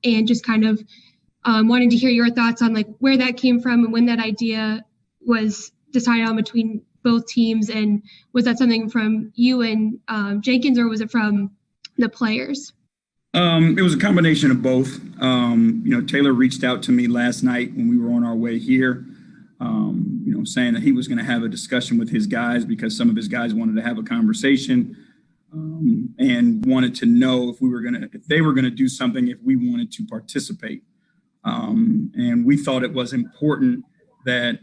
and just kind of wanted to hear your thoughts on like where that came from and when that idea was decided on between both teams, and was that something from you and Jenkins, or was it from the players? It was a combination of both. Taylor reached out to me last night when we were on our way here, saying that he was going to have a discussion with his guys because some of his guys wanted to have a conversation and wanted to know if they were going to do something, if we wanted to participate. And we thought it was important that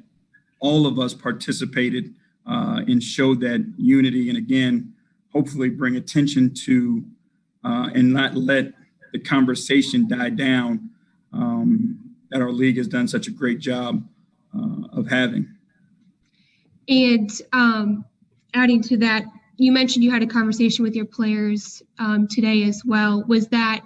all of us participated and showed that unity, and again, hopefully bring attention to and not let the conversation die down that our league has done such a great job of having. And adding to that, you mentioned you had a conversation with your players today as well. Was that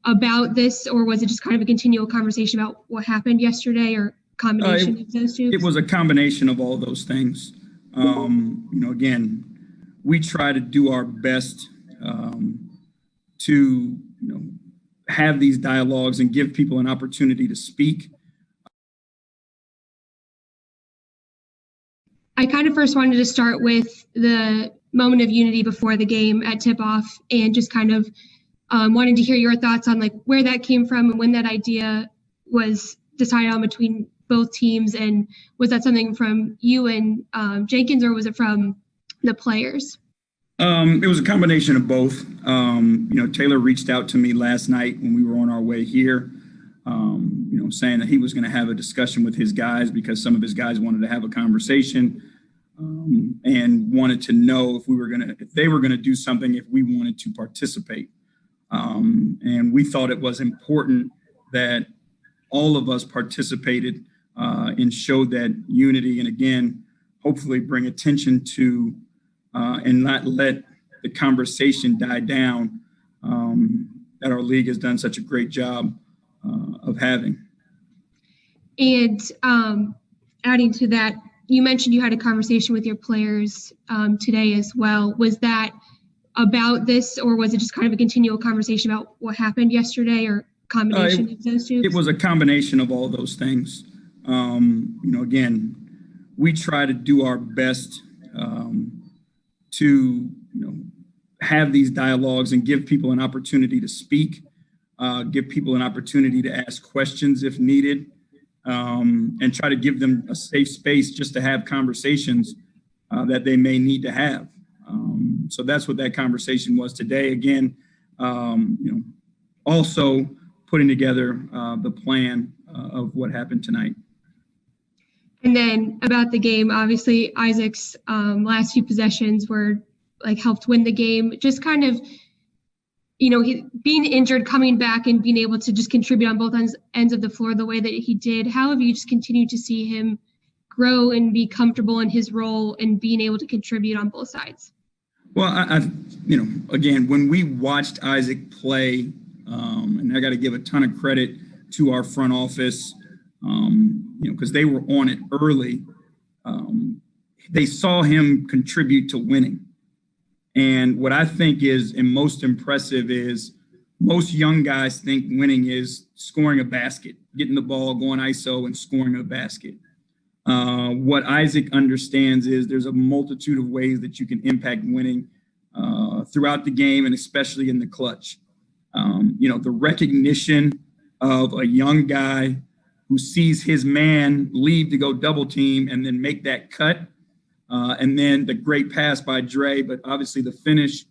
about this, or was it just kind of a continual conversation about what happened yesterday, or combination of those two? It was a combination of all those things. Again, we try to do our best to have these dialogues and give people an opportunity to speak. I kind of first wanted to start with the moment of unity before the game at tip-off, and just kind of wanted to hear your thoughts on like where that came from and when that idea was decided on between both teams, and was that something from you and Jenkins, or was it from the players? It was a combination of both. Taylor reached out to me last night when we were on our way here, saying that he was going to have a discussion with his guys because some of his guys wanted to have a conversation and wanted to know if they were going to do something, if we wanted to participate. And we thought it was important that all of us participated and showed that unity, and again, hopefully bring attention to and not let the conversation die down that our league has done such a great job of having. And adding to that, you mentioned you had a conversation with your players today as well. Was that about this, or was it just kind of a continual conversation about what happened yesterday, or combination of those two? It was a combination of all those things. Again, we try to do our best to have these dialogues and give people an opportunity to speak, give people an opportunity to ask questions if needed, and try to give them a safe space just to have conversations that they may need to have. So that's what that conversation was today. Again, also putting together the plan of what happened tonight. And then about the game, obviously Isaac's last few possessions were like helped win the game. Just kind of, he being injured, coming back and being able to just contribute on both ends of the floor the way that he did. How have you just continued to see him grow and be comfortable in his role and being able to contribute on both sides? Well, again, when we watched Isaac play, and I got to give a ton of credit to our front office, because they were on it early. They saw him contribute to winning. And what I think is and most impressive is most young guys think winning is scoring a basket, getting the ball, going ISO and scoring a basket. What Isaac understands is there's a multitude of ways that you can impact winning throughout the game, and especially in the clutch. The recognition of a young guy who sees his man leave to go double team and then make that cut. And then the great pass by Dre, but obviously the finish,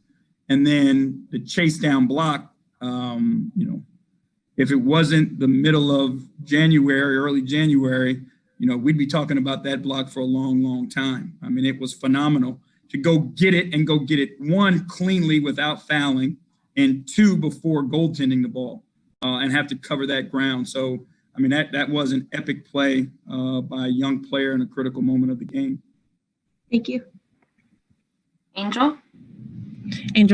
and then the chase down block. If it wasn't the middle of January, early January, we'd be talking about that block for a long, long time. I mean, it was phenomenal to go get it, and go get it, one, cleanly without fouling, and two, before goaltending the ball and have to cover that ground. So, I mean, that was an epic play by a young player in a critical moment of the game. Thank you. Angel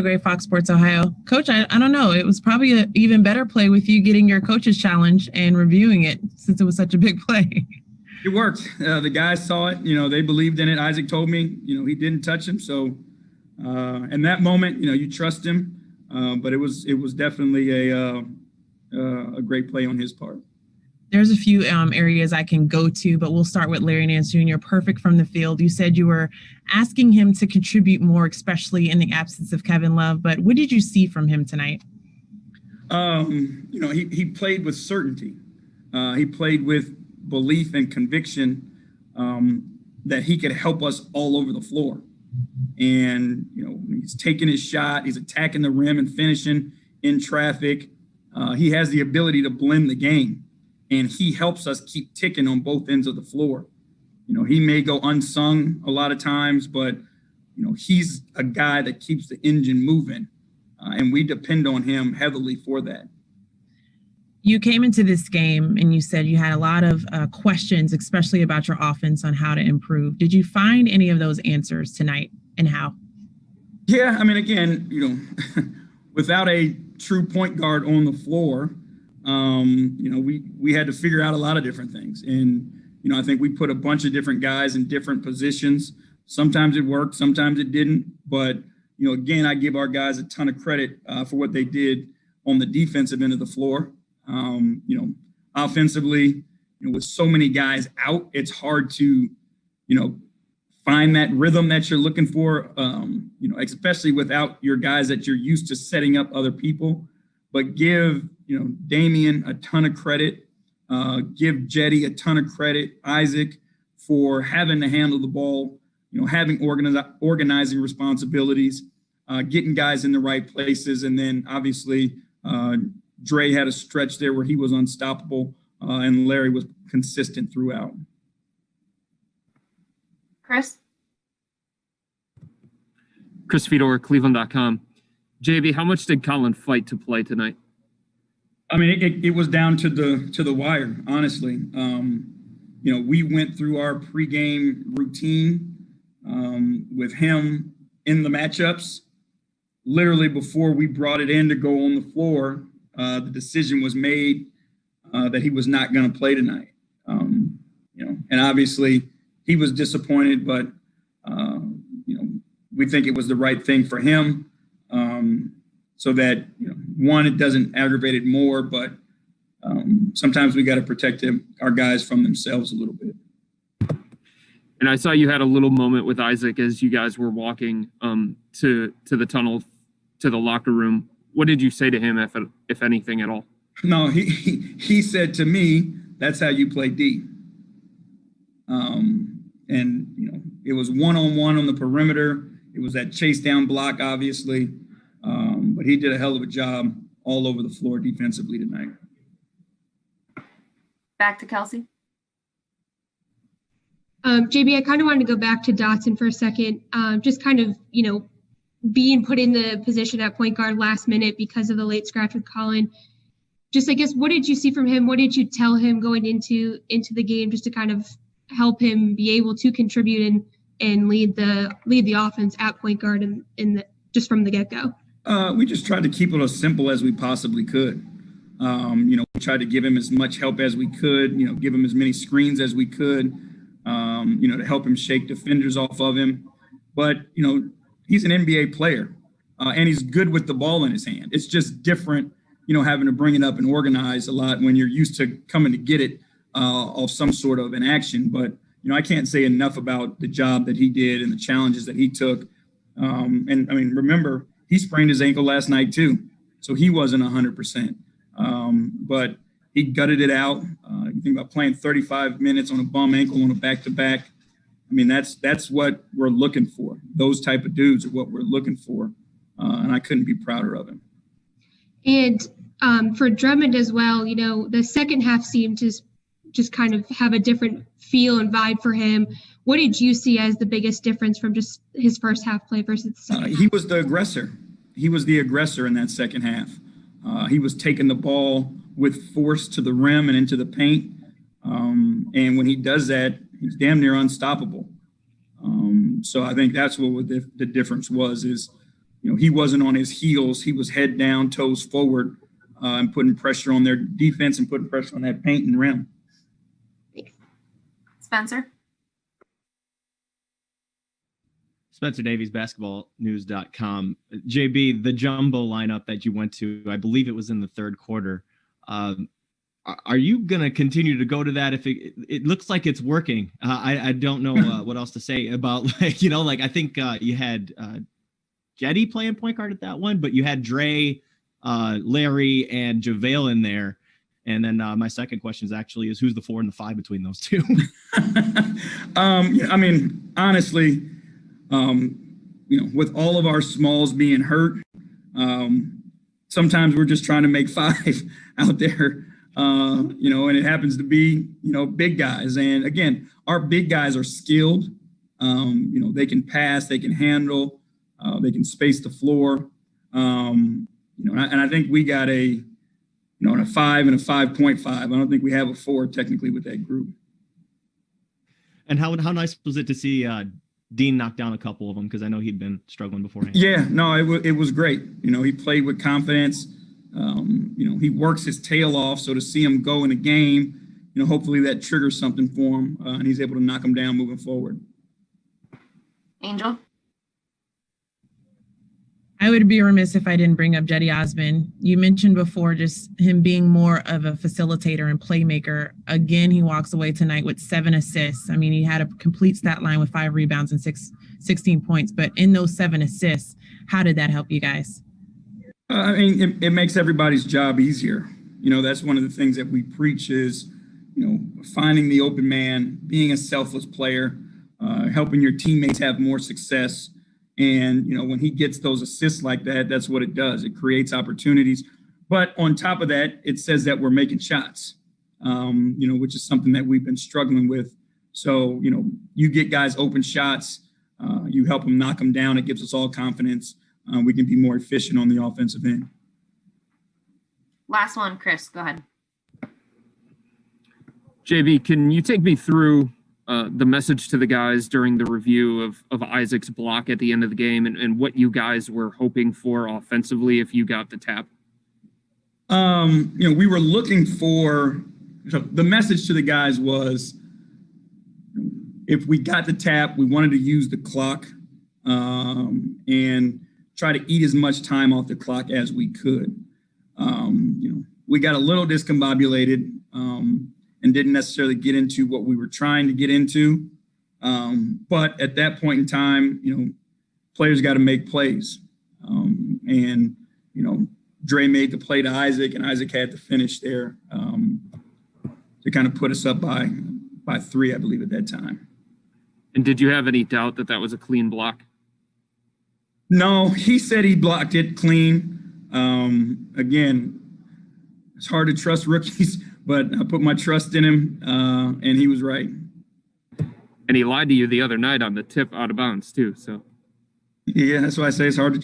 Gray, Fox Sports Ohio. Coach, I don't know. It was probably an even better play with you getting your coach's challenge and reviewing it, since it was such a big play. It worked. The guys saw it. They believed in it. Isaac told me, he didn't touch him. So in that moment, you trust him. But it was definitely a great play on his part. There's a few areas I can go to, but we'll start with Larry Nance Jr. Perfect from the field. You said you were asking him to contribute more, especially in the absence of Kevin Love. But what did you see from him tonight? He played with certainty. He played with belief and conviction that he could help us all over the floor. And, he's taking his shot. He's attacking the rim and finishing in traffic. He has the ability to blend the game. And he helps us keep ticking on both ends of the floor. He may go unsung a lot of times, but, he's a guy that keeps the engine moving. And we depend on him heavily for that. You came into this game and you said you had a lot of questions, especially about your offense on how to improve. Did you find any of those answers tonight, and how? Yeah, again, without a true point guard on the floor, we had to figure out a lot of different things. And, I think we put a bunch of different guys in different positions. Sometimes it worked, sometimes it didn't. But, again, I give our guys a ton of credit for what they did on the defensive end of the floor. Offensively, with so many guys out, it's hard to, find that rhythm that you're looking for, especially without your guys that you're used to setting up other people. But give, Damian a ton of credit, give Jetty a ton of credit, Isaac, for having to handle the ball, having organizing responsibilities, getting guys in the right places. And then obviously Dre had a stretch there where he was unstoppable, and Larry was consistent throughout. Chris Fedor, Cleveland.com. JB, how much did Colin fight to play tonight? It was down to the wire, honestly. We went through our pregame routine with him in the matchups. Literally before we brought it in to go on the floor, the decision was made that he was not going to play tonight. And obviously he was disappointed, but we think it was the right thing for him, so that one, it doesn't aggravate it more, but sometimes we got to protect our guys from themselves a little bit. And I saw you had a little moment with Isaac as you guys were walking to the tunnel, to the locker room. What did you say to him, if anything at all? No, he said to me, "That's how you play D." And it was one-on-one on the perimeter. It was that chase down block, obviously, but he did a hell of a job all over the floor defensively tonight. Back to Kelsey. JB, I kind of wanted to go back to Dotson for a second. Just kind of, being put in the position at point guard last minute because of the late scratch with Colin. Just, I guess, what did you see from him? What did you tell him going into the game, just to kind of help him be able to contribute and lead the offense at point guard just from the get-go? We just tried to keep it as simple as we possibly could. We tried to give him as much help as we could, give him as many screens as we could, to help him shake defenders off of him. But, he's an NBA player, and he's good with the ball in his hand. It's just different, having to bring it up and organize a lot when you're used to coming to get it off some sort of an action. But, I can't say enough about the job that he did and the challenges that he took. Remember, he sprained his ankle last night too, so he wasn't 100%. But he gutted it out. You think about playing 35 minutes on a bum ankle on a back-to-back. That's what we're looking for. Those type of dudes are what we're looking for, and I couldn't be prouder of him. And for Drummond as well, the second half seemed to just kind of have a different feel and vibe for him. What did you see as the biggest difference from just his first half play versus the second half? He was the aggressor. He was the aggressor in that second half. He was taking the ball with force to the rim and into the paint. And when he does that, he's damn near unstoppable. So I think that's what the difference was, he wasn't on his heels. He was head down, toes forward, and putting pressure on their defense and putting pressure on that paint and rim. Spencer. Spencer Davies, basketballnews.com. JB, the jumbo lineup that you went to, I believe it was in the third quarter. Are you going to continue to go to that if it looks like it's working? I don't know what else to say about, I think you had Jetty playing point guard at that one, but you had Dre, Larry, and JaVale in there. And then my second question is who's the 4 and the 5 between those two? I mean, honestly, with all of our smalls being hurt, sometimes we're just trying to make 5 out there, and it happens to be, big guys. And again, our big guys are skilled. They can pass, they can handle, they can space the floor. And I think we got a 5 and a 5.5. I don't think we have a 4 technically with that group. And how nice was it to see Dean knock down a couple of them? Because I know he'd been struggling beforehand. Yeah, no, it was great. He played with confidence. He works his tail off. So to see him go in a game, hopefully that triggers something for him and he's able to knock him down moving forward. Angel? I would be remiss if I didn't bring up Jetty Osmond. You mentioned before just him being more of a facilitator and playmaker. Again, he walks away tonight with 7 assists. I mean, he had a complete stat line with 5 rebounds and 16 points. But in those 7 assists, how did that help you guys? It makes everybody's job easier. That's one of the things that we preach is, finding the open man, being a selfless player, helping your teammates have more success. And, when he gets those assists like that, that's what it does. It creates opportunities. But on top of that, it says that we're making shots, which is something that we've been struggling with. So, you get guys open shots, you help them knock them down. It gives us all confidence. We can be more efficient on the offensive end. Last one, Chris, go ahead. JB, can you take me through the message to the guys during the review of Isaac's block at the end of the game and what you guys were hoping for offensively if you got the tap? We were looking for, the message to the guys was, if we got the tap, we wanted to use the clock and try to eat as much time off the clock as we could. We got a little discombobulated and didn't necessarily get into what we were trying to get into. But at that point in time, players got to make plays. And Dre made the play to Isaac, and Isaac had to finish there to kind of put us up by 3, I believe, at that time. And did you have any doubt that was a clean block? No, he said he blocked it clean. Again, it's hard to trust rookies, but I put my trust in him, and he was right. And he lied to you the other night on the tip out of bounds too. So yeah, that's why I say it's hard to